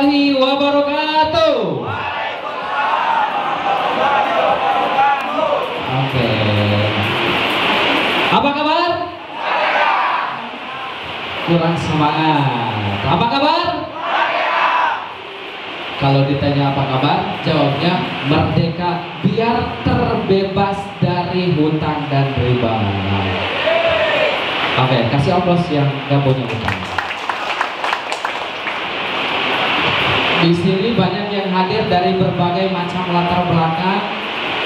warahmatullahi wabarakatuh. Oke. Apa kabar? Kurang semangat. Apa kabar? Kalau ditanya apa kabar, jawabnya merdeka biar terbebas dari hutang dan riba. Oke, kasih aplaus yang gak punya hutang. Di sini banyak yang hadir dari berbagai macam latar belakang,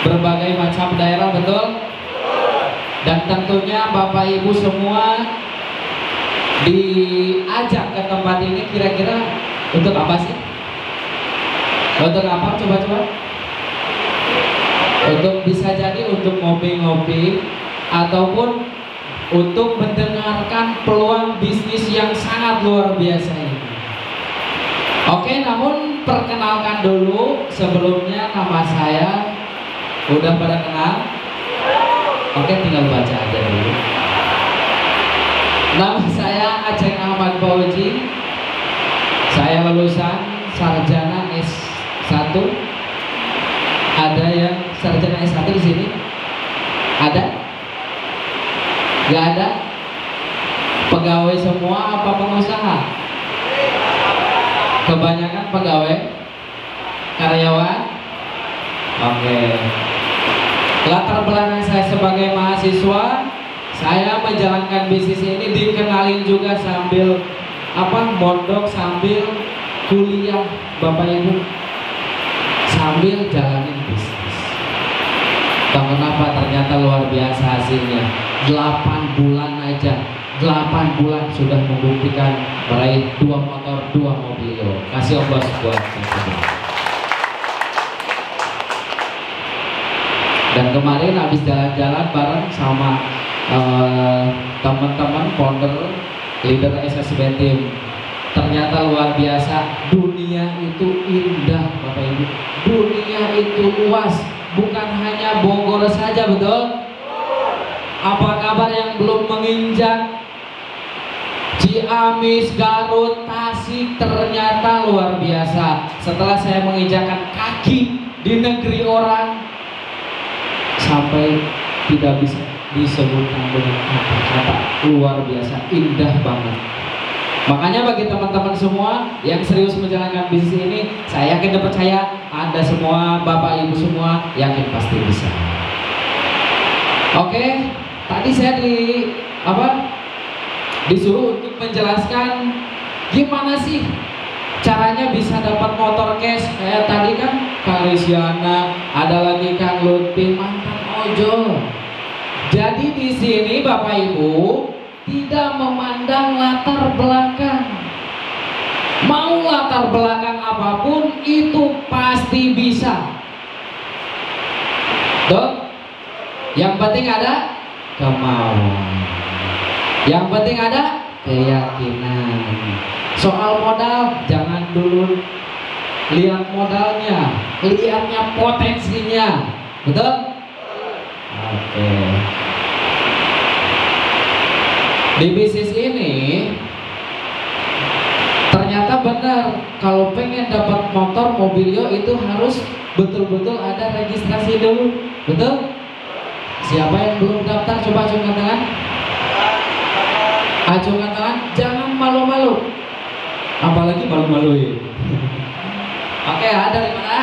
berbagai macam daerah, betul? Dan tentunya Bapak Ibu semua diajak ke tempat ini kira-kira untuk apa sih? Untuk apa? Coba-coba. Untuk bisa jadi untuk ngopi-ngopi ataupun untuk mendengarkan peluang bisnis yang sangat luar biasa ini. Oke, namun perkenalkan dulu sebelumnya, nama saya udah pada kenal? Oke, tinggal baca aja dulu. Nama saya Aceh Ahmad Fauzi. Saya lulusan sarjana S1. Ada yang sarjana S1 di sini? Ada? Gak ada? Pegawai semua apa pengusaha? Kebanyakan pegawai, karyawan. Oke. Latar belakang saya sebagai mahasiswa, saya menjalankan bisnis ini dikenalin juga sambil mondok, sambil kuliah, Bapak Ibu, sambil jalanin bisnis. Kenapa? Ternyata luar biasa hasilnya. 8 bulan aja, 8 bulan sudah membuktikan meraih 2 motor, 2 mobil. Kasih aplaus buat saya. Dan kemarin habis jalan-jalan bareng sama teman-teman founder leader SSB Team. Ternyata luar biasa. Dunia itu indah, Bapak Ibu. Dunia itu luas, bukan hanya Bogor saja, betul? Apa kabar yang belum menginjak Ciamis, Garut, Tasik? Ternyata luar biasa. Setelah saya menginjakkan kaki di negeri orang, sampai tidak bisa disebutkan dengan kata-kata, luar biasa, indah banget. Makanya bagi teman-teman semua yang serius menjalankan bisnis ini, saya yakin dan percaya Anda semua, Bapak Ibu semua, yakin pasti bisa. Oke, tadi saya disuruh untuk menjelaskan gimana sih caranya bisa dapat motor cash. Kayak tadi kan Kang Risyana, ada lagi Kang Lutfi, mantan ojol. Jadi di sini Bapak Ibu tidak memandang latar belakang. Mau latar belakang apapun itu pasti bisa. Tuh. Yang penting ada kemauan. Yang penting ada keyakinan. Soal modal jangan dulu lihat modalnya, lihatnya potensinya. Betul? Oke. Di bisnis ini ternyata benar, kalau pengen dapat motor mobilio itu harus betul-betul ada registrasi dulu. Betul? Siapa yang belum daftar coba acungkan tangan. Acungkan tangan, jangan malu-malu. Apalagi malu-maluin. Oke, dari mana?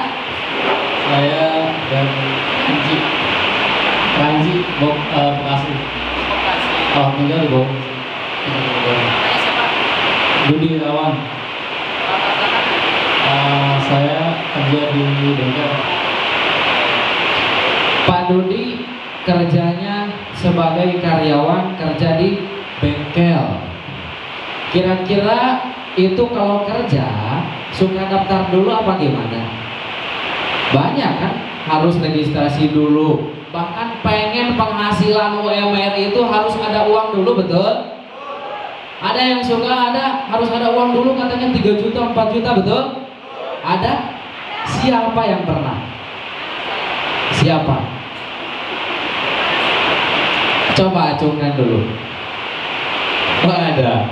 Saya dan Ranji Bekasi. Oh, tinggal di Bogor. Budi Irawan. Saya kerja di bengkel. Pak Dudi kerjanya sebagai karyawan, kerja di bengkel. Kira-kira itu kalau kerja suka daftar dulu apa gimana? Banyak kan harus registrasi dulu. Bahkan pengen penghasilan UMR itu harus ada uang dulu, betul? Ada yang suka harus ada uang dulu, katanya 3 juta, 4 juta, betul? Ada? Siapa yang pernah? Siapa? Coba acungkan dulu. Oh, ada.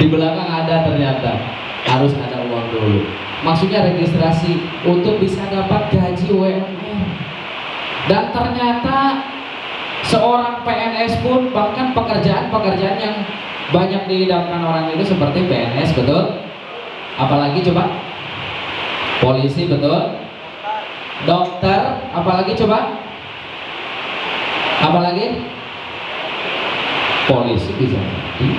Di belakang ada ternyata. harus ada uang dulu. Maksudnya registrasi untuk bisa dapat gaji UMR. Dan ternyata seorang PNS pun, bahkan pekerjaan-pekerjaan yang banyak diidamkan orang itu seperti PNS, betul? Apalagi coba? Polisi, betul? Dokter, apalagi coba? Apalagi? Polisi bisa jadi.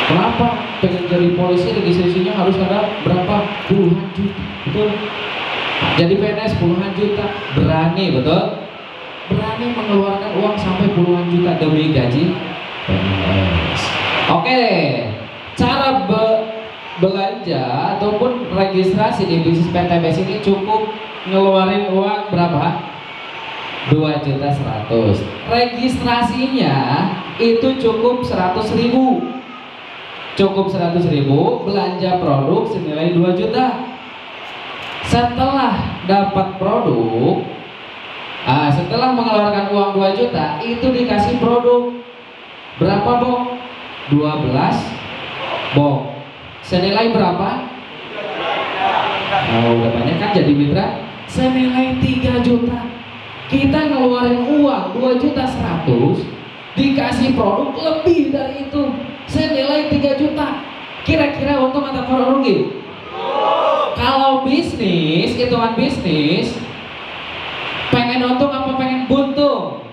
Kenapa pengen jadi polisi registrasinya harus ada berapa puluhan juta, betul? Jadi PNS puluhan juta, berani, betul? Berani mengeluarkan uang sampai puluhan juta demi gaji PNS. Oke, cara belanja ataupun registrasi di bisnis PTBS ini cukup ngeluarin uang berapa? 2.100.000. Registrasinya itu cukup 100.000. Cukup 100.000, belanja produk senilai 2 juta. Setelah dapat produk, setelah mengeluarkan uang 2 juta, itu dikasih produk berapa, Bo? 12 box. Senilai berapa? Oh, udah banyak kan jadi mitra? Senilai 3 juta. Kita ngeluarin uang 2.100.000, dikasih produk lebih dari itu senilai 3 juta. Kira-kira untung atau rugi? Kalau bisnis, hitungan bisnis, pengen untung apa pengen buntung?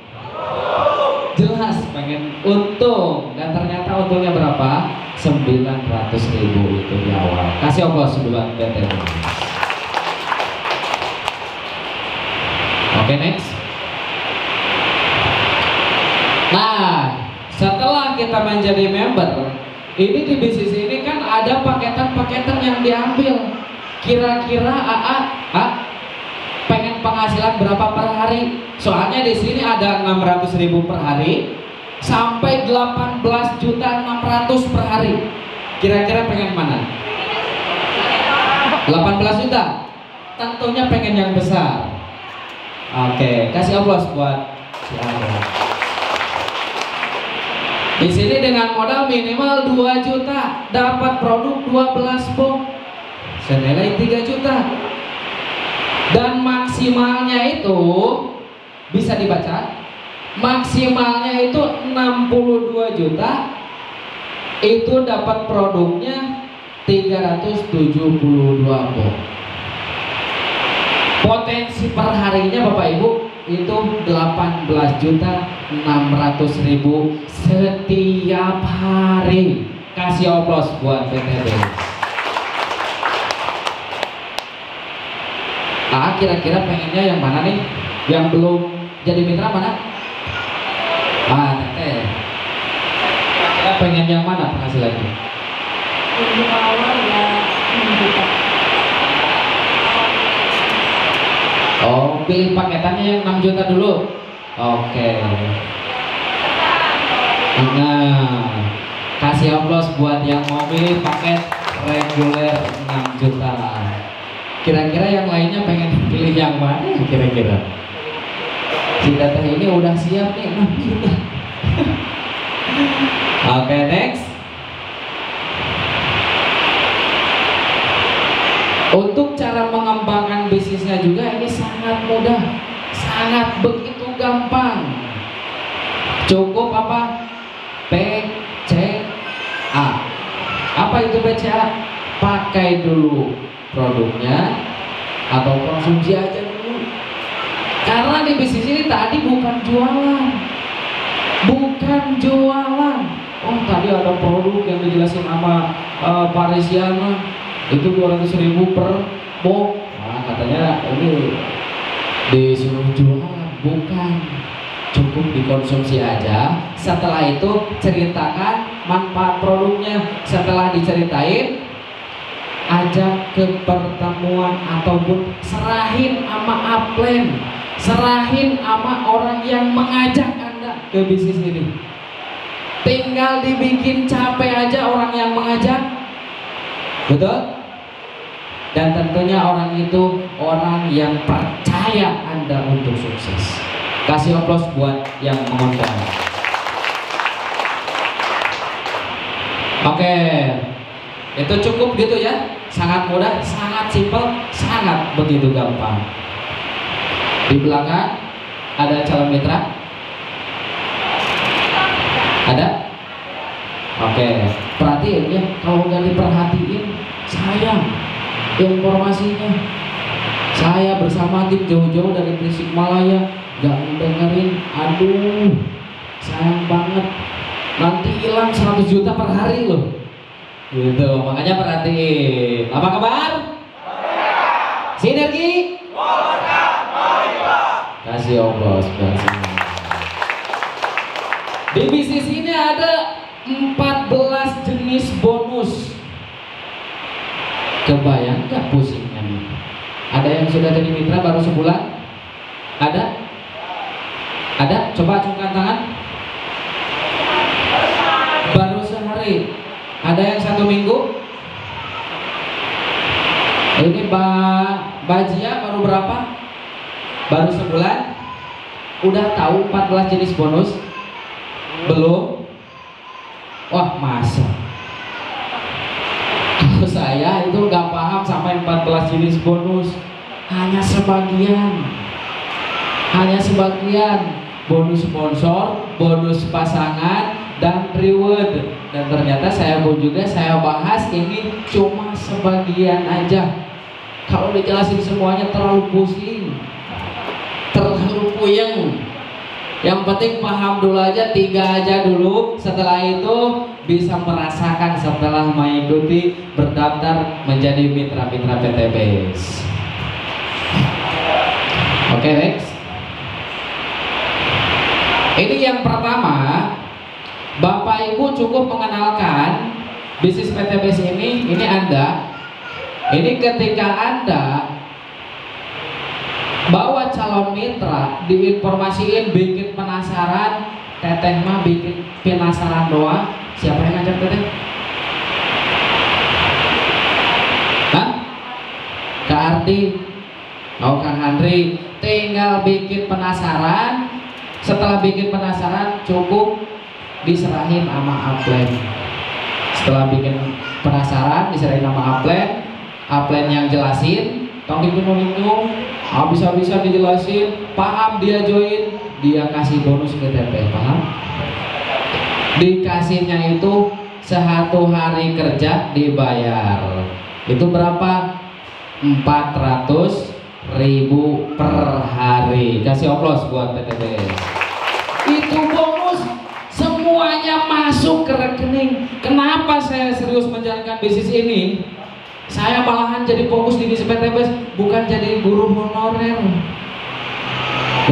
Jelas pengen untung. Dan ternyata untungnya berapa? 900.000 itu di awal. Kasih ongkos buat PT. Oke, next. Nah, setelah kita menjadi member, ini di bisnis ini kan ada paketan-paketan yang diambil. Kira-kira pengen penghasilan berapa per hari? Soalnya di sini ada 600.000 per hari sampai 18.600.000 per hari. Kira-kira pengen mana? 18 juta? Tentunya pengen yang besar. Oke, kasih aplaus buat si Anda. Di sini dengan modal minimal 2 juta dapat produk 12 box senilai 3 juta. Dan maksimalnya itu bisa dibaca, maksimalnya itu 62 juta, itu dapat produknya 372 box. Potensi perharinya Bapak Ibu itu 18.600.000 setiap hari. Kasih aplaus buat PTB. Kira-kira pengennya yang mana nih? Yang belum jadi mitra mana? Teteh. Kira pengen yang mana penghasilannya? Untuk awal ya 6 juta. Oh, pilih paketannya yang 6 juta dulu. Oke. Nah, kasih aplaus buat yang mau pilih paket reguler 6 juta. Kira-kira yang lainnya pengen pilih yang mana ya kira-kira? Si Teteh ini udah siap nih 6 juta. Oke, next. Untuk cara mengembangkan bisnisnya juga ini sangat mudah, sangat begitu gampang. Cukup apa? PCA. Apa itu PCA? Pakai dulu produknya atau konsumsi aja dulu. Karena di bisnis ini tadi bukan jualan. Oh, tadi ada produk yang dijelasin sama Pak Resiana. Itu 200.000 per box. Nah, katanya ini disuruh jualan, bukan. Cukup dikonsumsi aja. Setelah itu ceritakan manfaat produknya. Setelah diceritain, ajak ke pertemuan ataupun serahin sama upline, serahin sama orang yang mengajak Anda ke bisnis ini. Tinggal dibikin capek aja orang yang mengajak. Betul? Dan tentunya orang itu orang yang percaya Anda untuk sukses. Kasih aplaus buat yang mengundang. Oke. Itu cukup gitu ya, sangat mudah, sangat simpel, sangat begitu gampang. Di belakang ada calon mitra? Ada? Oke, perhatiin ya, kalau nggak diperhatiin, sayang informasinya. Saya bersama tim jauh-jauh dari Tasikmalaya, nggak dengerin, aduh, sayang banget. Nanti hilang 100 juta per hari loh. Gitu, makanya perhatiin. Apa kabar? Sinergi? Kasih Allah sebenarnya. Di bisnis ini ada 14 jenis bonus. Kebayang gak pusingnya nih? Ada yang sudah jadi mitra baru sebulan? Ada? Ada? Coba acungkan tangan. Baru sehari. Ada yang 1 minggu? Ini Bajia baru berapa? Baru sebulan? Udah tahu 14 jenis bonus? Belum? Wah, masa? Kalau saya itu nggak paham sampai 14 jenis bonus. Hanya sebagian. Bonus sponsor, bonus pasangan, dan reward. Dan ternyata saya bahas ini cuma sebagian aja. Kalau dijelasin semuanya terlalu pusing, terlalu puyeng. Yang penting paham dulu aja, 3 aja dulu. Setelah itu bisa merasakan setelah mengikuti, berdaftar menjadi mitra-mitra PTBS. Oke, next. Ini yang pertama, Bapak Ibu cukup mengenalkan bisnis PTBS ini Anda. Ini ketika Anda bawa calon mitra, diinformasiin, bikin penasaran. Teteh mah bikin penasaran doang. Siapa yang ngajak Teteh? Hah? Kak Ardi? Oh, Kang Andri. Tinggal bikin penasaran. Setelah bikin penasaran, cukup diserahin sama upline. Setelah bikin penasaran, diserahin sama upline yang jelasin, tongking-tongking, habis-habisan dijelasin, paham dia join, dia kasih bonus ke TP, paham? Dikasihnya itu 1 hari kerja dibayar. Itu berapa? 400.000 per hari. Kasih oplos buat PTBS. Itu bonus semuanya masuk ke rekening. Kenapa saya serius menjalankan bisnis ini? Saya malahan jadi fokus di bisnis PTBS, bukan jadi guru honorer.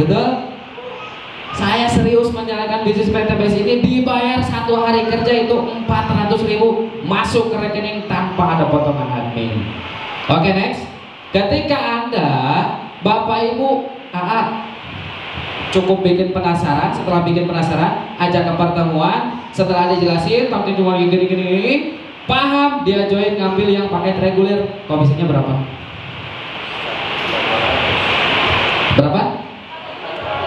Betul? Saya serius menjalankan bisnis PTBS ini, dibayar 1 hari kerja itu 400.000 masuk ke rekening tanpa ada potongan admin. Oke, next. Ketika Anda, Bapak Ibu, cukup bikin penasaran. Setelah bikin penasaran, ajak ke pertemuan. Setelah dijelasin, tapi cuma gini, paham, dia join ngambil yang paket reguler. Komisinya berapa? Berapa?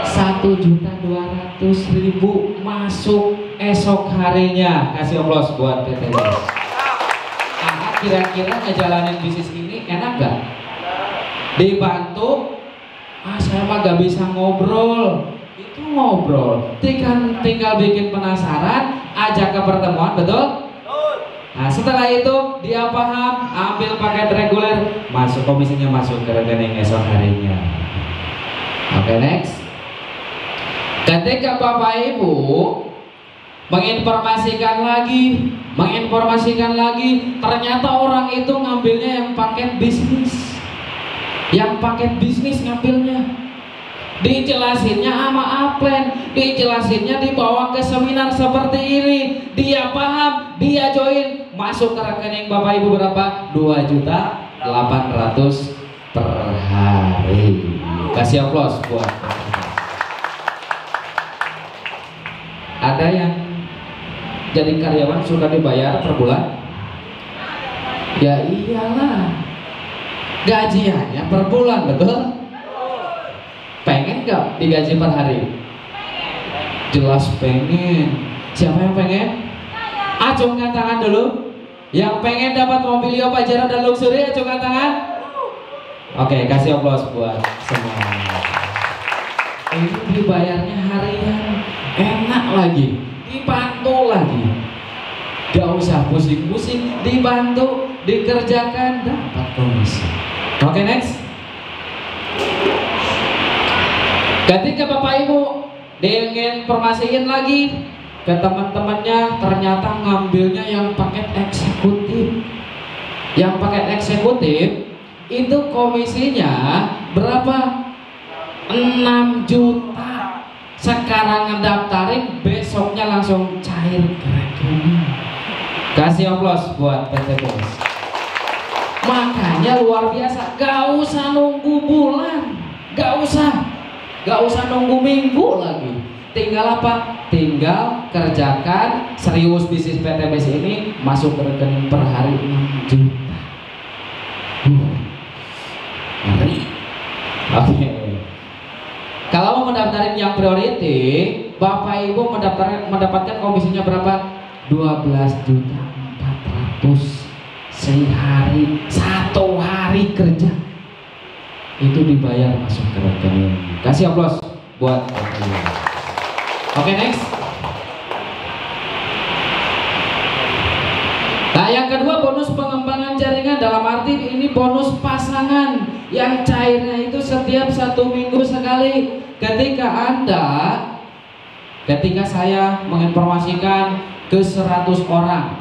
1.200.000 masuk esok harinya. Kasih aplaus buat PT. Kira-kira ngejalanin bisnis ini enak gak? Dibantu? Saya mah gak bisa ngobrol. Itu ngobrol. Tinggal bikin penasaran, ajak ke pertemuan, betul? Nah, setelah itu dia paham, ambil paket reguler, masuk komisinya, masuk ke rekening esok harinya. Oke, next. Ketika Bapak Ibu menginformasikan lagi, ternyata orang itu ngambilnya yang paket bisnis. Yang paket bisnis ngambilnya. Dijelasinnya sama upline, dijelasinnya dibawa ke seminar seperti ini. Dia paham, dia join, masuk ke rekening Bapak Ibu berapa? 2.800.000 per hari. Kasih aplaus buat. Ada yang jadi karyawan suka dibayar per bulan? Ya iyalah, gajiannya per bulan, betul? Pengen gak digaji per hari? Jelas pengen. Siapa yang pengen? Acungkan tangan dulu. Yang pengen dapat Mobilio Pajero dan Luxury acungkan tangan. Oke, kasih aplaus buat semua. Ini dibayarnya harian, enak lagi, dibantu lagi. Gak usah pusing-pusing, dibantu, dikerjakan, dapat komisi. Oke, next. Ketika Bapak Ibu ingin informasiin lagi ke teman-temannya, ternyata ngambilnya yang paket eksekutif. Yang paket eksekutif itu komisinya berapa? 6 juta. Sekarang ngedaftarin, besoknya langsung cair ke rekening. Kasih aplaus buat PT Bos. Makanya luar biasa, gak usah nunggu bulan, gak usah nunggu minggu lagi. Tinggal apa? Tinggal kerjakan, serius bisnis PTBS ini masuk ke rekening per hari 6 juta. Ngeri. Oke. Kalau mau mendaftarin yang priority, Bapak Ibu mendapatkan komisinya berapa? 12.400.000 sehari, 1 hari kerja itu dibayar masuk ke rekening. Kasih aplaus buat Bapak Ibu. Oke, next. Nah, yang kedua bonus pengembangan jaringan, dalam arti ini bonus pasangan yang cairnya itu setiap 1 minggu sekali. Ketika saya menginformasikan ke 100 orang,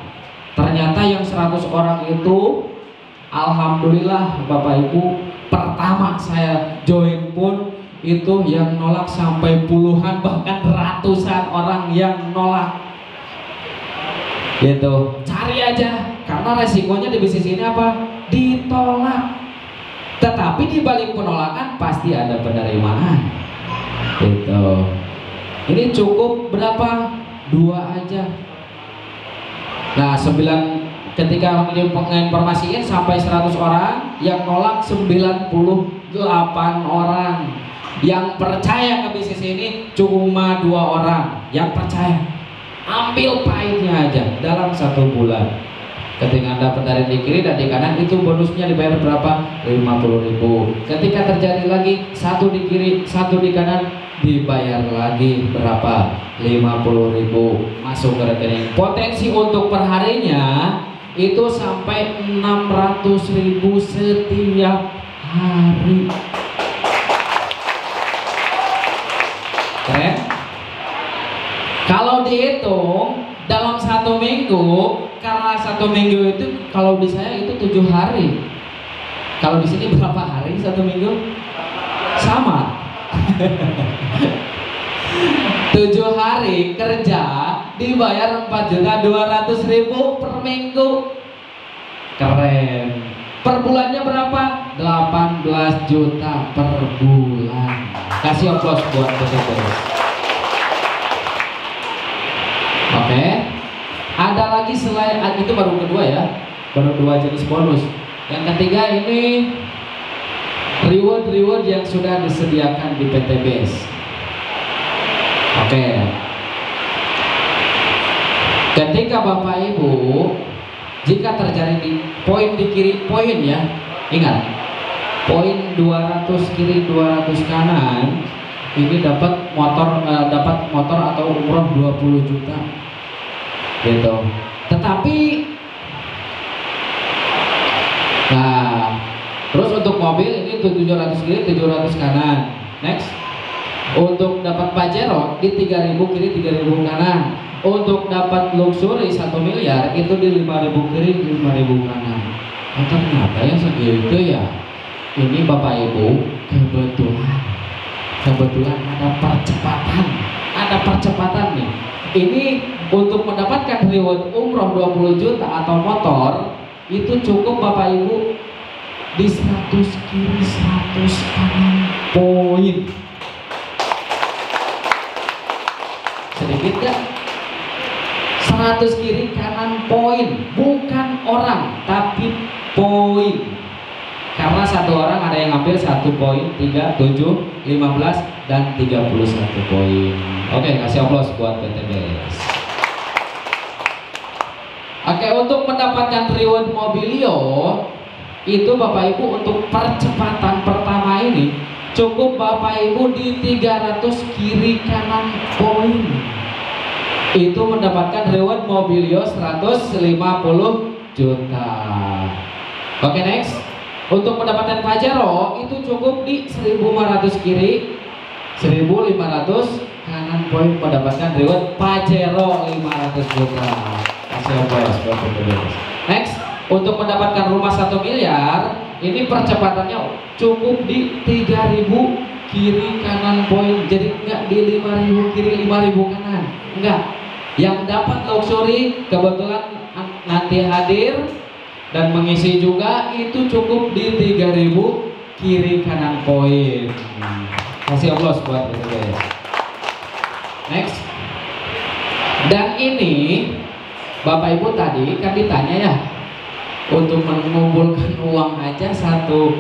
ternyata yang 100 orang itu alhamdulillah Bapak Ibu, pertama saya join pun itu yang nolak sampai puluhan bahkan ratusan orang yang nolak. Gitu, cari aja, karena resikonya di bisnis ini apa? Ditolak. Tetapi di balik penolakan pasti ada penerimaan. Gitu. Ini cukup berapa? 2 aja. Nah, 9 ketika menginformasiin sampai 100 orang, yang nolak 98 orang. Yang percaya ke bisnis ini cuma 2 orang yang percaya. Ambil pahitnya aja dalam 1 bulan. Ketika Anda pendarin di kiri dan di kanan, itu bonusnya dibayar berapa? 50.000. Ketika terjadi lagi 1 di kiri, 1 di kanan, dibayar lagi berapa? 50.000 masuk ke rekening. Potensi untuk perharinya itu sampai 600.000 setiap hari. Keren? Kalau dihitung dalam 1 minggu, karena 1 minggu itu kalau di saya itu 7 hari. Kalau di sini berapa hari 1 minggu? Sama. 7 hari kerja dibayar 4.200.000 per minggu. Keren. Per bulannya berapa? 18 juta per bulan. Kasih aplaus buat peserta. Oke. Ada lagi selain itu, baru kedua ya, baru 2 jenis bonus. Yang ketiga ini reward yang sudah disediakan di PTBS. Oke. Ketika Bapak Ibu, jika terjadi di poin di kiri, poin ya, ingat, poin 200 kiri 200 kanan, ini dapat motor atau umroh 20 juta. Gitu. Tetapi nah, terus untuk mobil ini 700 kiri 700 kanan. Next. Untuk dapat Pajero di 3.000 kiri 3.000 kanan. Untuk dapat Luxury 1 miliar itu di 5.000 kiri 5.000 kanan. Oh, ternyata yang segitu ya. Ini Bapak Ibu, kebetulan ada percepatan nih. Ini untuk mendapatkan reward umroh 20 juta atau motor itu cukup Bapak Ibu di 100 kiri 100 kanan poin. Sedikit gak? 100 kiri kanan poin, bukan orang tapi poin. Karena 1 orang ada yang ngambil 1 poin, 3, 7, 15 dan 31 poin. Oke, kasih aplaus buat PTBS. Oke, untuk mendapatkan reward mobilio itu Bapak Ibu untuk percepatan pertama ini cukup Bapak Ibu di 300 kiri kanan poin. Itu mendapatkan reward mobilio 150 juta. Oke, next. Untuk mendapatkan Pajero itu cukup di 1500 kiri, 1500 kanan poin mendapatkan reward Pajero 500 juta. Kasih bos buat bos. Next, untuk mendapatkan rumah 1 miliar ini percepatannya cukup di 3000 kiri kanan poin. Jadi enggak di 5000 kiri 5000 kanan, enggak. Yang dapat luxury kebetulan nanti hadir dan mengisi juga itu cukup di 3000 kiri kanan poin. Kasih aplaus buat BTBS. Next. Dan ini Bapak Ibu tadi kan ditanya ya, untuk mengumpulkan uang aja satu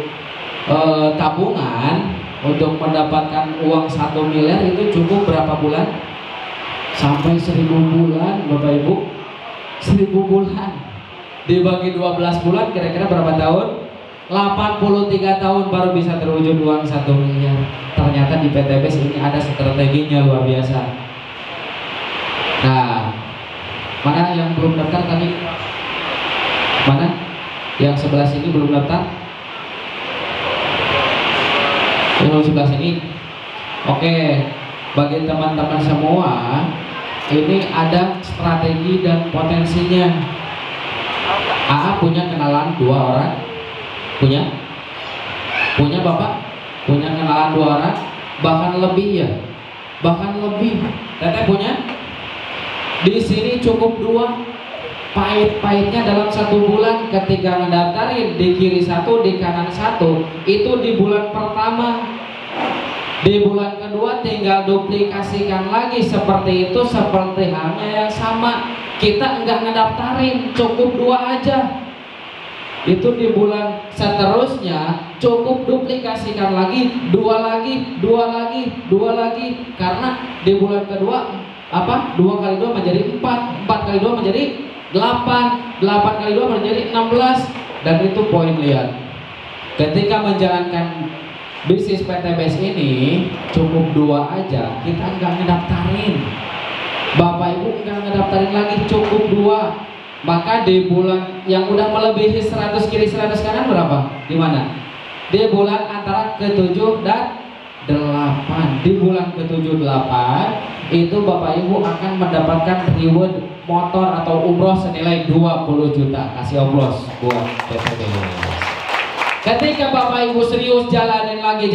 tabungan untuk mendapatkan uang 1 miliar itu cukup berapa bulan? Sampai 1000 bulan Bapak Ibu. 1000 bulan dibagi 12 bulan kira-kira berapa tahun? 83 tahun baru bisa terwujud uang 1 miliar. Ternyata di PTBS ini ada strateginya luar biasa. Nah, mana yang belum daftar tadi? Mana? Yang sebelah sini belum daftar? Yang sebelah sini? Oke, bagi teman-teman semua, ini ada strategi dan potensinya. AA punya kenalan 2 orang? Punya? Punya Bapak? Punya kenalan 2 orang? Bahkan lebih ya? Bahkan lebih. Teteh punya? Di sini cukup 2. Pahit-pahitnya dalam 1 bulan ketika mendaftarin di kiri 1 di kanan 1 itu di bulan pertama. Di bulan kedua tinggal duplikasikan lagi seperti itu, seperti halnya yang sama. Kita enggak ngedaftarin, cukup 2 aja. Itu di bulan seterusnya cukup duplikasikan lagi, 2 lagi, 2 lagi, 2 lagi. Karena di bulan kedua 2 kali 2 menjadi 4, 4 kali 2 menjadi 8, 8 kali 2 menjadi 16. Dan itu poin lihat. Ketika menjalankan bisnis PTBS ini cukup 2 aja, kita nggak ngedaftarin. Bapak Ibu nggak ngedaftarin lagi, cukup 2. Maka di bulan yang udah melebihi 100 kiri 100 kanan berapa? Di mana? Di bulan antara ke-7 dan 8. Di bulan ke-7 8 itu Bapak Ibu akan mendapatkan reward motor atau umroh senilai 20 juta. Kasih aplaus buat PTBS. Ketika Bapak Ibu serius jalanin lagi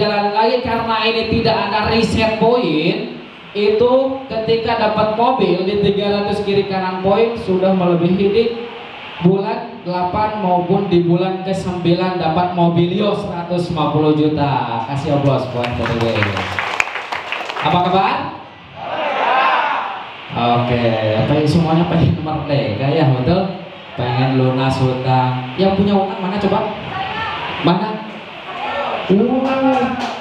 karena ini tidak ada reset poin, itu ketika dapat mobil di 300 kiri kanan poin sudah melebihi di bulan 8 maupun di bulan ke-9 dapat mobilio 150 juta. Kasih aplaus buat PTBS. Apa kabar? Oke, semuanya pengen merdeka ya, betul? Pengen lunas hutang. Yang punya utang mana coba? Mana?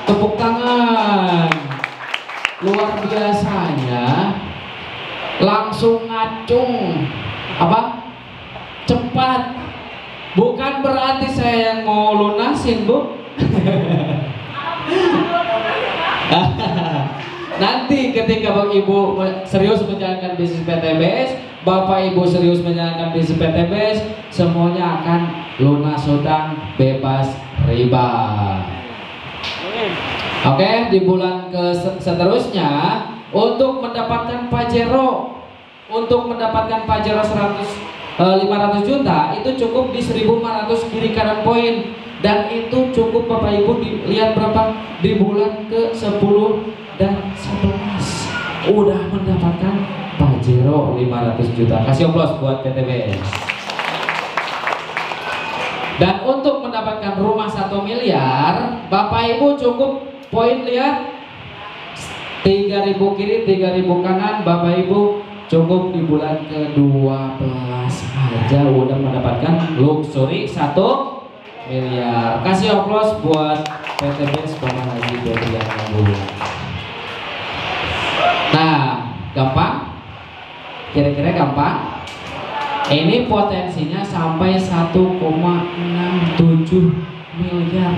Tepuk tangan. Luar biasanya. Langsung ngacung. Cepat. Bukan berarti saya yang mau lunasin, Bu. Nanti ketika Bapak Ibu serius menjalankan bisnis PTBS, Bapak Ibu serius menjalankan bisnis PTBS, semuanya akan lunas hutang, bebas riba. Oke, di bulan seterusnya untuk mendapatkan Pajero, 500 juta itu cukup di 1500 kiri kanan poin, dan itu cukup Bapak Ibu lihat berapa di bulan ke-10 dan 11 udah mendapatkan Pajero 500 juta. Kasih aplaus buat PTBS. Dan untuk mendapatkan rumah 1 miliar, Bapak Ibu cukup poin lihat 3000 kiri 3000 kanan. Bapak Ibu cukup di bulan ke-12 aja udah mendapatkan luxury 1 miliar. Kasih aplaus buat PTBS Bapak Haji Dodi Yangbu. Nah, gampang? Kira-kira gampang? Ini potensinya sampai 1,67 miliar.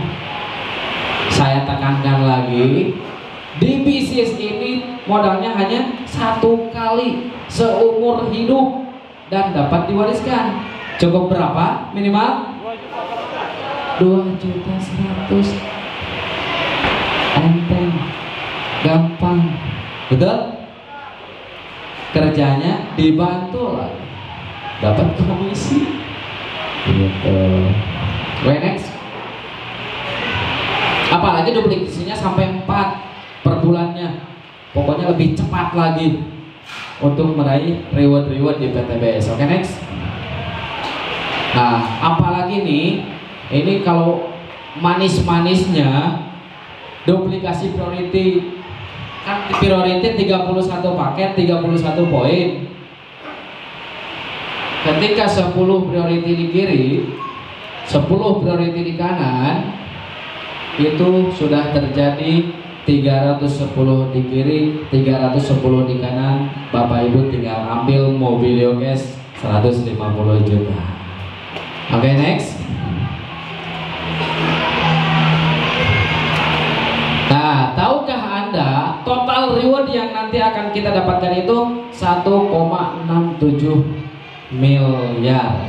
Saya tekankan lagi, di bisnis ini modalnya hanya 1 kali seumur hidup dan dapat diwariskan. Cukup berapa minimal? 2.100.000. Enteng, gampang, betul? Kerjanya dibantu lagi, dapat komisi. Gitu. Next. Apalagi duplikasinya sampai 4 per bulannya. Pokoknya lebih cepat lagi untuk meraih reward di PTBS. Oke, next. Nah, apalagi nih, ini kalau manis-manisnya duplikasi priority, kan priority 31 paket 31 poin. Ketika 10 priority di kiri, 10 priority di kanan, itu sudah terjadi 310 di kiri, 310 di kanan. Bapak Ibu tinggal ambil Mobilio Cash 150 juta. Oke, next. Nah, tahukah Anda total reward yang nanti akan kita dapatkan itu 1,67 miliar.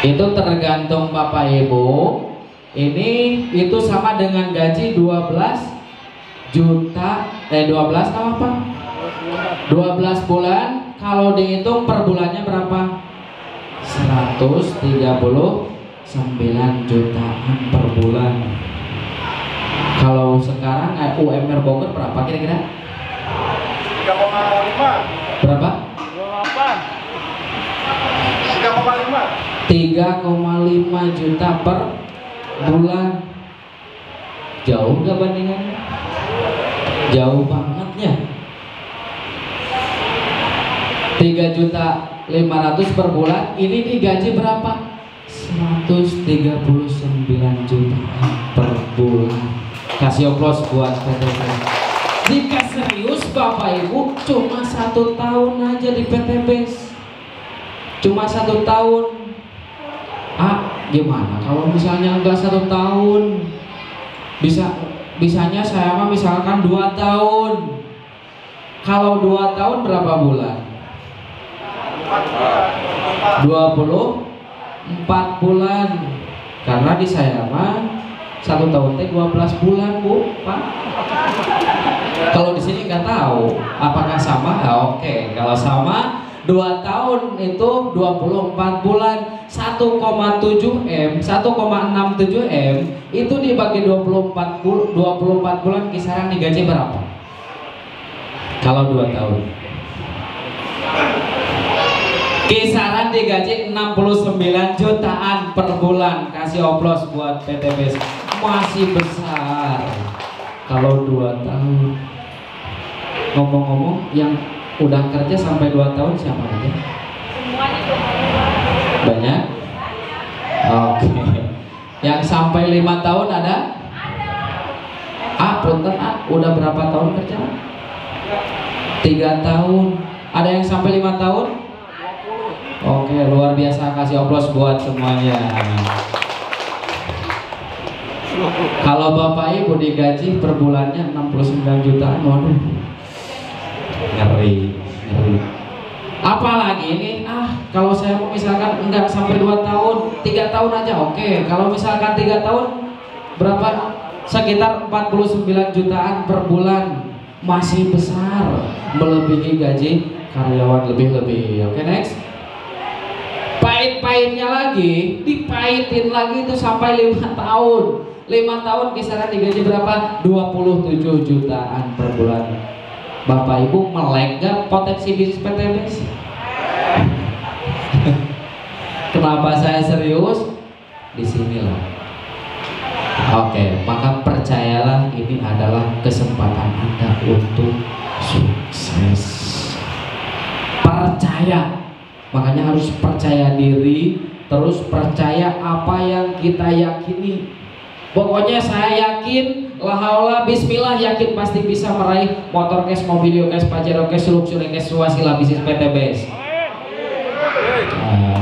Itu tergantung Bapak Ibu. Ini itu sama dengan gaji 12 juta 12 apa? 12 bulan. Kalau dihitung per bulannya berapa? 139 jutaan per bulan. Kalau sekarang UMR Bogor berapa kira-kira? 3,5. Berapa? 3,5. 3,5 juta per bulan. Jauh gak bandingannya? Jauh bangetnya. 3.500.000 per bulan. Ini digaji berapa? 139 juta per bulan. Kasih aplaus buat PTBS. Jika serius Bapak Ibu, cuma 1 tahun aja di PTBS, cuma 1 tahun. Gimana kalau misalnya enggak 1 tahun? Bisanya saya mah misalkan 2 tahun. Kalau 2 tahun berapa bulan? 24 bulan. Karena di saya mah 1 tahun teh 12 bulan, Bu, Pak. Kalau di sini nggak tahu apakah sama. Oke. Kalau sama 2 tahun itu 24 bulan. 1,7 M, 1,67 M itu dibagi 24 bulan, kisaran digaji berapa? Kalau 2 tahun kisaran digaji 69 jutaan per bulan. Kasih aplaus buat PTBS. Masih besar. Kalau 2 tahun. Ngomong-ngomong, yang udah kerja sampai 2 tahun siapa aja? Semuanya 25. Banyak? Oke. Yang sampai 5 tahun ada? Punten, udah berapa tahun kerja? 3 tahun. Ada yang sampai 5 tahun? Oke, luar biasa. Kasih aplaus buat semuanya. Kalau Bapak Ibu digaji per bulannya 69 jutaan, waduh, ngeri. Apalagi ini, kalau saya mau misalkan enggak sampai 2 tahun, 3 tahun aja, oke. Kalau misalkan 3 tahun, berapa? Sekitar 49 jutaan per bulan. Masih besar, melebihi gaji karyawan lebih-lebih. Oke, next. Pahit-pahitnya lagi, dipahitin lagi itu sampai 5 tahun. 5 tahun kisaran digaji berapa? 27 jutaan per bulan. Bapak Ibu melek gak potensi bisnis PTBS? Kenapa saya serius? Disinilah. Oke, maka percayalah ini adalah kesempatan Anda untuk sukses. Percaya. Makanya harus percaya diri, terus percaya apa yang kita yakini. Pokoknya saya yakin, la haula bismillah, yakin pasti bisa meraih motor cash, mobilio cash, pajero cash, luxury cash, swasila bisnis PTBS. Ah,